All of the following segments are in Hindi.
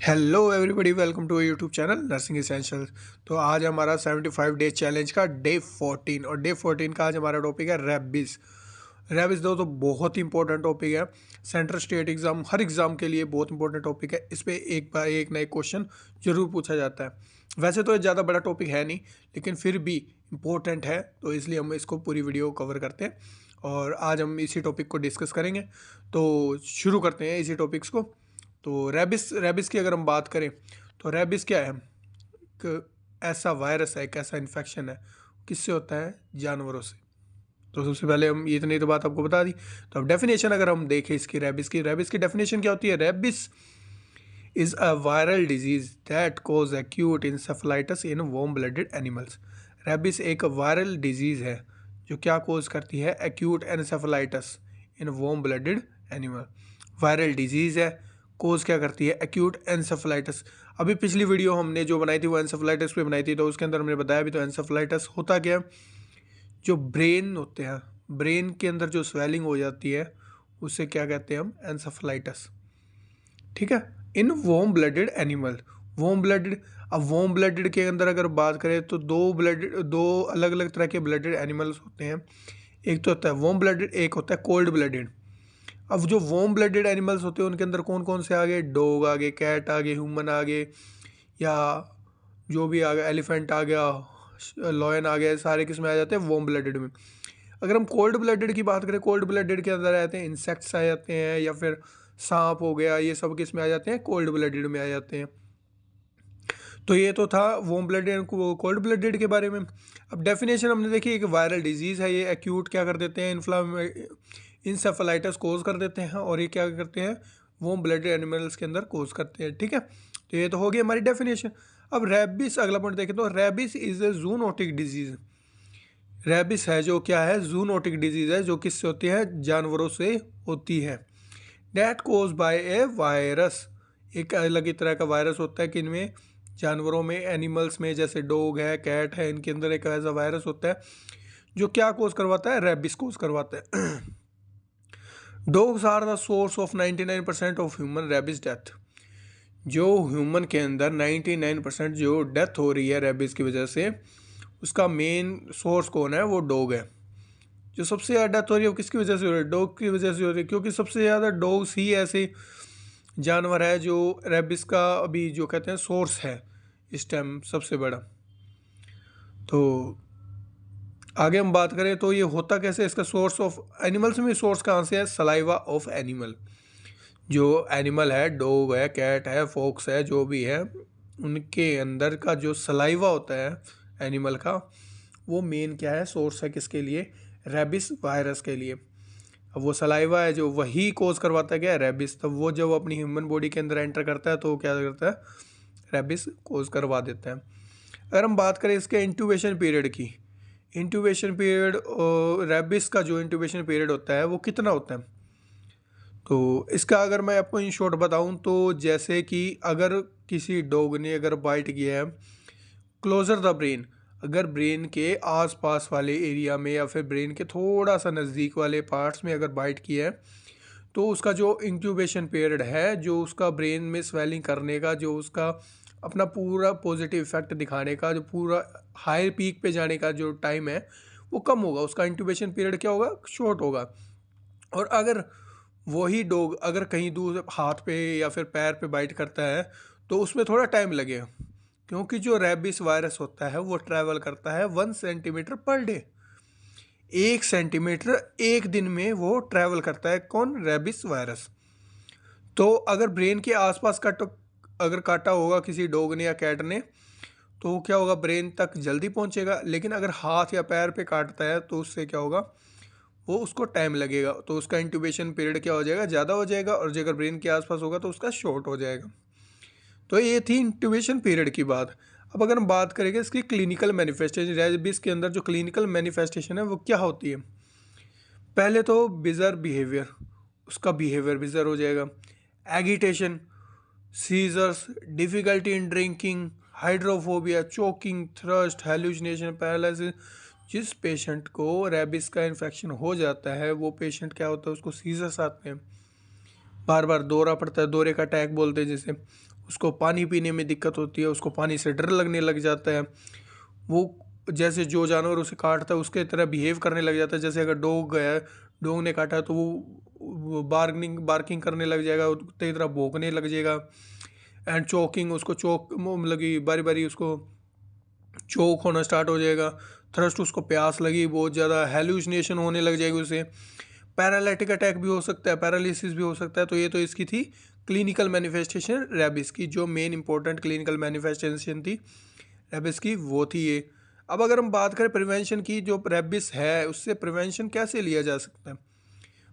Hello everybody, welcome to YouTube channel nursing essentials. तो आज हमारा 75 डेज चैलेंज का डे 14 और डे 14 का आज हमारा टॉपिक है रेबिस। रेबिस दो तो बहुत ही इंपॉर्टेंट टॉपिक है। सेंट्रल स्टेट एग्जाम, हर एग्जाम के लिए बहुत इंपॉर्टेंट टॉपिक है। इस पर एक बार एक ना एक क्वेश्चन जरूर पूछा जाता है। वैसे तो ये ज़्यादा बड़ा टॉपिक है नहीं, लेकिन फिर भी इम्पोर्टेंट है, तो इसलिए हम इसको पूरी वीडियो कवर करते हैं और आज हम इसी टॉपिक को डिस्कस करेंगे। तो शुरू करते हैं इसी टॉपिक्स को। तो रेबिस की अगर हम बात करें तो रेबिस क्या है? एक ऐसा वायरस है, एक ऐसा इन्फेक्शन है, किससे होता है? जानवरों से। तो सबसे पहले हम इतनी तो बात आपको बता दी। तो अब डेफिनेशन अगर हम देखें इसकी, रेबिस की डेफिनेशन क्या होती है? Rabies is a viral disease that cause acute encephalitis in warm blooded animals. Rabies एक वायरल डिजीज है जो क्या कॉज करती है? Acute encephalitis in warm blooded animal. Viral disease है, कोज क्या करती है? Acute encephalitis. अभी पिछली वीडियो हमने जो बनाई थी वो एनसेफेलाइटिस पे बनाई थी, तो उसके अंदर हमने बताया भी। तो एनसेफेलाइटिस होता क्या है? जो ब्रेन होते हैं, ब्रेन के अंदर जो स्वेलिंग हो जाती है उससे क्या कहते हैं हम? एनसेफेलाइटिस। ठीक है, in warm blooded animal. Warm blooded, अब वार्म ब्लडेड के अंदर अगर बात करें तो दो अलग अलग तरह के ब्लडेड एनिमल्स होते हैं। एक तो होता है वार्म ब्लडेड, एक होता है कोल्ड ब्लडेड। अब जो वार्म ब्लडेड एनिमल्स होते हैं उनके अंदर कौन कौन से आ गए? डॉग आ गए, कैट आ गए, ह्यूमन आ गए, या जो भी आ गया, एलिफेंट आ गया, लॉयन आ गया, सारे किस में आ जाते हैं? वार्म ब्लडेड में। अगर हम कोल्ड ब्लडेड की बात करें, कोल्ड ब्लडेड के अंदर आते हैं इंसेक्ट्स आ जाते हैं, या फिर सांप हो गया, ये सब किस में आ जाते हैं? कोल्ड ब्लडेड में आ जाते हैं। तो ये तो था वार्म ब्लडेड कोल्ड ब्लडेड के बारे में। अब डेफिनेशन हमने देखी, एक वायरल डिजीज़ है ये, एक्यूट क्या कर देते हैं? इंसेफेलाइटिस कोज कर देते हैं, और ये क्या करते हैं? वार्म ब्लडेड एनिमल्स के अंदर कोज करते हैं। ठीक है, तो ये तो हो गई हमारी डेफिनेशन। अब रेबिस, अगला पॉइंट देखें तो rabies is a zoonotic disease. Rabies है जो क्या है? जूनोटिक डिजीज है, जो किससे होती है? जानवरों से होती है। That cause by a virus. एक अलग ही तरह का वायरस होता है कि इनमें जानवरों में, एनिमल्स में, जैसे डॉग है, कैट है, इनके अंदर एक ऐसा वायरस होता है जो क्या कोज करवाता है? रेबिस कोज करवाता है। Dogs are the source of 99% of human rabies death. जो ह्यूमन के अंदर 99% जो डेथ हो रही है रेबिस की वजह से, उसका मेन सोर्स कौन है? वो डॉग है। जो सबसे ज़्यादा डेथ हो रही है वो किसकी वजह से हो रही है? डॉग की वजह से हो रही है, क्योंकि सबसे ज़्यादा डॉग्स ही ऐसे जानवर है जो रेबिस का अभी जो कहते हैं सोर्स है इस टाइम सबसे बड़ा। तो आगे हम बात करें तो ये होता कैसे? इसका सोर्स ऑफ एनिमल्स में सोर्स कहाँ से है? Saliva of animal. जो एनिमल है, डॉग है, कैट है, फॉक्स है, जो भी है, उनके अंदर का जो सलाइवा होता है एनिमल का, वो मेन क्या है? सोर्स है किसके लिए? रेबिस वायरस के लिए। अब वो सलाइवा है जो वही कोज करवाता है क्या? रेबिस। तब वो जब अपनी ह्यूमन बॉडी के अंदर एंटर करता है तो क्या करता है? रेबिस कोज करवा देता है। अगर हम बात करें इसके इंट्यूबेशन पीरियड की, इंट्यूबेशन पीरियड, रेबिस का जो इंट्यूबेशन पीरियड होता है वो कितना होता है? तो इसका अगर मैं आपको इन शॉर्ट बताऊं तो, जैसे कि अगर किसी डॉग ने अगर बाइट किया है क्लोजर द ब्रेन, अगर ब्रेन के आसपास वाले एरिया में या फिर ब्रेन के थोड़ा सा नज़दीक वाले पार्ट्स में अगर बाइट किया है, तो उसका जो इंक्यूबेशन पीरियड है, जो उसका ब्रेन में स्वेलिंग करने का, जो उसका अपना पूरा पॉजिटिव इफेक्ट दिखाने का, जो पूरा हाई पीक पे जाने का जो टाइम है वो कम होगा। उसका इंक्यूबेशन पीरियड क्या होगा? शॉर्ट होगा। और अगर वही डॉग अगर कहीं दूर हाथ पे या फिर पैर पे बाइट करता है तो उसमें थोड़ा टाइम लगेगा, क्योंकि जो रेबिस वायरस होता है वो ट्रैवल करता है 1 सेंटीमीटर पर डे। 1 सेंटीमीटर एक दिन में वो ट्रैवल करता है। कौन? Rabies virus. तो अगर ब्रेन के आसपास अगर काटा होगा किसी डॉग ने या कैट ने, तो क्या होगा? ब्रेन तक जल्दी पहुंचेगा। लेकिन अगर हाथ या पैर पे काटता है तो उससे क्या होगा? वो उसको टाइम लगेगा, तो उसका इंट्यूबेशन पीरियड क्या हो जाएगा? ज़्यादा हो जाएगा। और जो अगर ब्रेन के आसपास होगा तो उसका शॉर्ट हो जाएगा। तो ये थी इंट्यूबेशन पीरियड की बात। अब अगर हम बात करेंगे इसकी क्लिनिकल मैनिफेस्टेशन, रेबिस के अंदर जो क्लिनिकल मैनिफेस्टेशन है वो क्या होती है? पहले तो बिजर बिहेवियर, उसका बिहेवियर बिजर हो जाएगा। Agitation, seizures, difficulty in drinking, hydrophobia, choking, thirst, hallucination, paralysis. जिस पेशेंट को रेबिस का इन्फेक्शन हो जाता है वो पेशेंट क्या होता है? उसको सीजर्स आते हैं, बार बार दौरा पड़ता है, दौरे का अटैक बोलते हैं जिसे, उसको पानी पीने में दिक्कत होती है, उसको पानी से डर लगने लग जाता है, वो जैसे जो जानवर उसे काटता है उसके तरह बिहेव करने लग जाता है। जैसे अगर डॉग है, डॉग ने काटा है तो वो बार्किंग करने लग जाएगा, कुत्ते की तरह भौंकने लग जाएगा। एंड चोकिंग, उसको चोक लगी, बारी बारी उसको चोक होना स्टार्ट हो जाएगा। थ्रस्ट, उसको प्यास लगी बहुत ज़्यादा, हेलुसिनेशन होने लग जाएगी उसे। पैरालिटिक अटैक भी हो सकता है, पैरालिसिस भी हो सकता है। तो ये तो इसकी थी क्लिनिकल मैनिफेस्टेशन रेबिस की, जो मेन इंपॉर्टेंट क्लिनिकल मैनिफेस्टेशन थी रेबिस की, वो थी ये। अब अगर हम बात करें प्रिवेंशन की, जो रेबिस है उससे प्रिवेंशन कैसे लिया जा सकता है।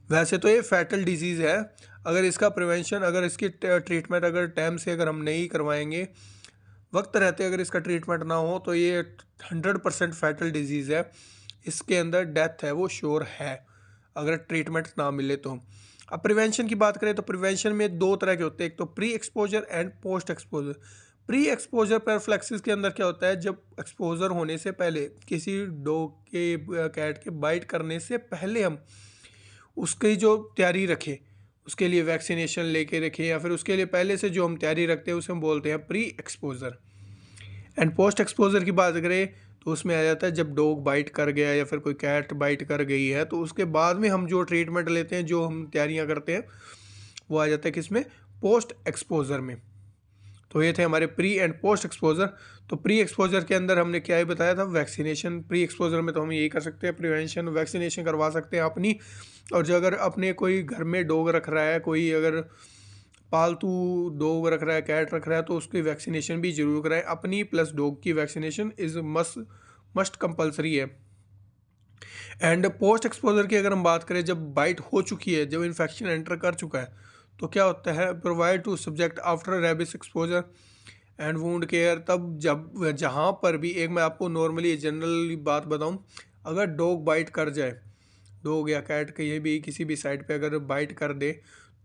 वैसे तो ये फैटल डिजीज़ है, अगर इसका प्रिवेंशन, अगर इसकी ट्रीटमेंट अगर टाइम से अगर हम नहीं करवाएंगे, वक्त रहते अगर इसका ट्रीटमेंट ना हो, तो ये 100% फैटल डिजीज़ है, इसके अंदर डेथ है वो श्योर है अगर ट्रीटमेंट ना मिले तो। अब प्रिवेंशन की बात करें तो प्रिवेंशन में दो तरह के होते हैं, एक तो pre exposure and post exposure. Pre exposure prophylaxis के अंदर क्या होता है, जब एक्सपोजर होने से पहले, किसी डॉग के कैट के बाइट करने से पहले हम उसकी जो तैयारी रखें, उसके लिए वैक्सीनेशन लेके रखें, या फिर उसके लिए पहले से जो हम तैयारी रखते हैं उसे हम बोलते हैं pre exposure. And post exposure की बात करें तो उसमें आ जाता है जब डॉग बाइट कर गया या फिर कोई कैट बाइट कर गई है, तो उसके बाद में हम जो ट्रीटमेंट लेते हैं, जो हम तैयारियां करते हैं, वो आ जाता है किसमें, पोस्ट एक्सपोजर में। तो ये थे हमारे प्री एंड पोस्ट एक्सपोजर। तो प्री एक्सपोजर के अंदर हमने क्या ही बताया था, वैक्सीनेशन। प्री एक्सपोजर में तो हम यही कर सकते हैं, प्रिवेंशन, वैक्सीनेशन करवा सकते हैं अपनी। और जो अगर अपने कोई घर में डॉग रख रहा है, कोई अगर पालतू डॉग रख रहा है, कैट रख रहा है, तो उसकी वैक्सीनेशन भी जरूर कराएं, अपनी प्लस डॉग की वैक्सीनेशन इज़ मस्ट कंपलसरी है। एंड पोस्ट एक्सपोजर की अगर हम बात करें, जब बाइट हो चुकी है, जब इन्फेक्शन एंटर कर चुका है, तो क्या होता है, provide to subject after rabies exposure and wound care. तब जब जहाँ पर भी, एक मैं आपको नॉर्मली जनरली बात बताऊँ, अगर डॉग बाइट कर जाए, डॉग या कैट कहीं भी किसी भी साइड पे अगर बाइट कर दे,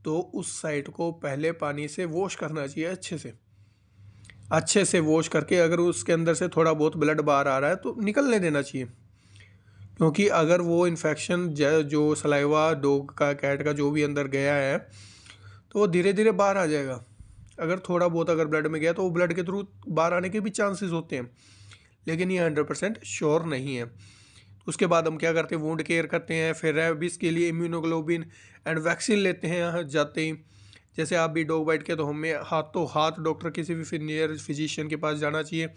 तो उस साइड को पहले पानी से वॉश करना चाहिए, अच्छे से वॉश करके। अगर उसके अंदर से थोड़ा बहुत ब्लड बाहर आ रहा है तो निकलने देना चाहिए, क्योंकि अगर वो इन्फेक्शन जो सलाइवा डॉग का, कैट का जो भी अंदर गया है, तो वो धीरे धीरे बाहर आ जाएगा। अगर थोड़ा बहुत अगर ब्लड में गया तो वो ब्लड के थ्रू बाहर आने के भी चांसेस होते हैं, लेकिन ये 100% श्योर नहीं है। उसके बाद हम क्या करते हैं, वुंड केयर करते हैं, फिर रेबिस के लिए इम्यूनोग्लोबिन एंड वैक्सीन लेते हैं यहाँ जाते ही। जैसे आप भी डॉग बाइट के, तो हमें हाथों हाथ डॉक्टर, किसी भी नियर फिजिशियन के पास जाना चाहिए,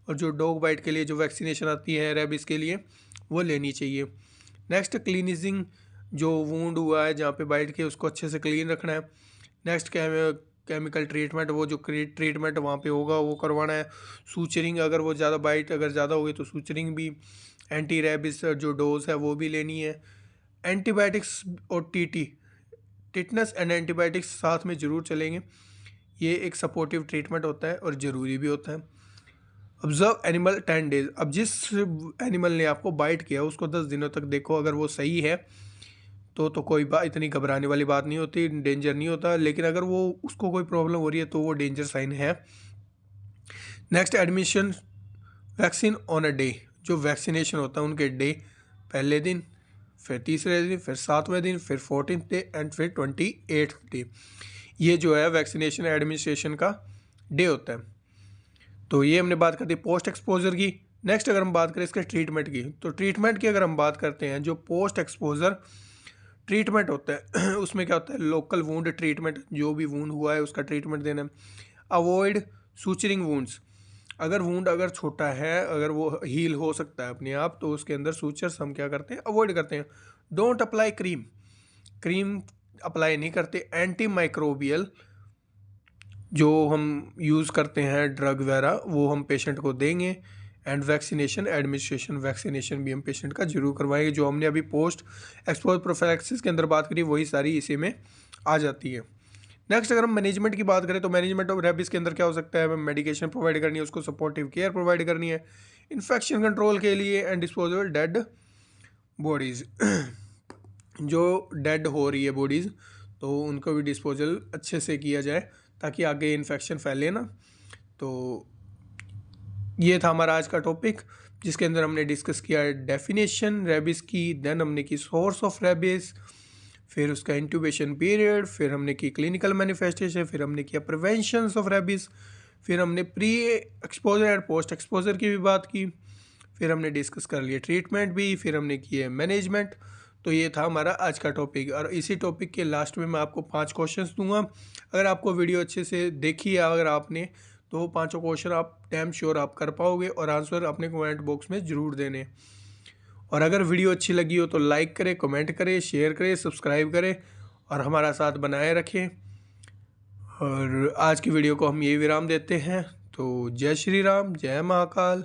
और जो डॉग बाइट के लिए जो वैक्सीनेशन आती है रेबिस के लिए, वो लेनी चाहिए। नेक्स्ट, क्लीनिजिंग, जो वुंड हुआ है जहाँ पे बाइट के, उसको अच्छे से क्लीन रखना है। नेक्स्ट, केमिकल ट्रीटमेंट, वो जो ट्रीटमेंट वहाँ पे होगा वो करवाना है। सूचरिंग, अगर वो ज़्यादा बाइट अगर ज़्यादा होगी तो सूचरिंग भी। एंटी रेबिस जो डोज है वो भी लेनी है। एंटीबायोटिक्स और टिटनस एंड एंटीबायोटिक्स साथ में ज़रूर चलेंगे। ये एक सपोर्टिव ट्रीटमेंट होता है और ज़रूरी भी होता है। Observe animal 10 days. अब जिस एनिमल ने आपको बाइट किया उसको 10 दिनों तक देखो, अगर वो सही है तो कोई बात, इतनी घबराने वाली बात नहीं होती, डेंजर नहीं होता। लेकिन अगर वो उसको कोई प्रॉब्लम हो रही है तो वो डेंजर साइन है। Next, admission vaccine on a day. जो वैक्सीनेशन होता है उनके डे, पहले दिन, फिर तीसरे दिन, फिर 7वें दिन, फिर 14th डे एंड फिर 28th डे। ये जो है वैक्सीनेशन एडमिनिस्ट्रेशन का डे होता है। तो ये हमने बात कर दी पोस्ट एक्सपोजर की। नेक्स्ट, अगर हम बात करें इसके ट्रीटमेंट की, तो ट्रीटमेंट की अगर हम बात करते हैं, जो पोस्ट एक्सपोजर ट्रीटमेंट होता है उसमें क्या होता है, लोकल वुंड ट्रीटमेंट, जो भी वुंड हुआ है उसका ट्रीटमेंट देना। Avoid suturing wounds. अगर वुंड अगर छोटा है, अगर वो हील हो सकता है अपने आप, तो उसके अंदर सूचर्स हम क्या करते हैं, अवॉइड करते हैं। डोंट अप्लाई क्रीम अप्लाई नहीं करते। एंटी माइक्रोबियल जो हम यूज़ करते हैं ड्रग वगैरह, वो हम पेशेंट को देंगे। एंड वैक्सीनेशन एडमिनिस्ट्रेशन, वैक्सीनेशन भी हम पेशेंट का जरूर करवाएंगे। जो हमने अभी पोस्ट एक्सपोज प्रोफिलैक्सिस के अंदर बात करी, वही सारी इसी में आ जाती है। नेक्स्ट, अगर हम मैनेजमेंट की बात करें तो मैनेजमेंट ऑफ रेबिस के अंदर क्या हो सकता है, हमें मेडिकेशन प्रोवाइड करनी है, उसको सपोर्टिव केयर प्रोवाइड करनी है, इन्फेक्शन कंट्रोल के लिए, एंड डिस्पोजेबल डेड बॉडीज़ जो डेड हो रही है बॉडीज़, तो उनको भी डिस्पोजल अच्छे से किया जाए ताकि आगे इन्फेक्शन फैले ना। तो ये था हमारा आज का टॉपिक, जिसके अंदर हमने डिस्कस किया डेफिनेशन रेबिस की, देन हमने की सोर्स ऑफ रेबिस, फिर उसका इंट्यूबेशन पीरियड, फिर हमने की क्लिनिकल मैनिफेस्टेशन, फिर हमने किया प्रिवेंशन ऑफ रेबीज़, फिर हमने pre exposure and post exposure की भी बात की, फिर हमने डिस्कस कर लिया ट्रीटमेंट भी, फिर हमने किए मैनेजमेंट। तो ये था हमारा आज का टॉपिक, और इसी टॉपिक के लास्ट में मैं आपको 5 क्वेश्चंस दूंगा। अगर आपको वीडियो अच्छे से देखी है अगर आपने, तो वो 5 क्वेश्चन आप डैम श्योर आप कर पाओगे, और आंसर अपने कमेंट बॉक्स में ज़रूर देने। और अगर वीडियो अच्छी लगी हो तो लाइक करें, कमेंट करें, शेयर करें, सब्सक्राइब करें और हमारा साथ बनाए रखें। और आज की वीडियो को हम ये विराम देते हैं। तो जय श्री राम, जय महाकाल।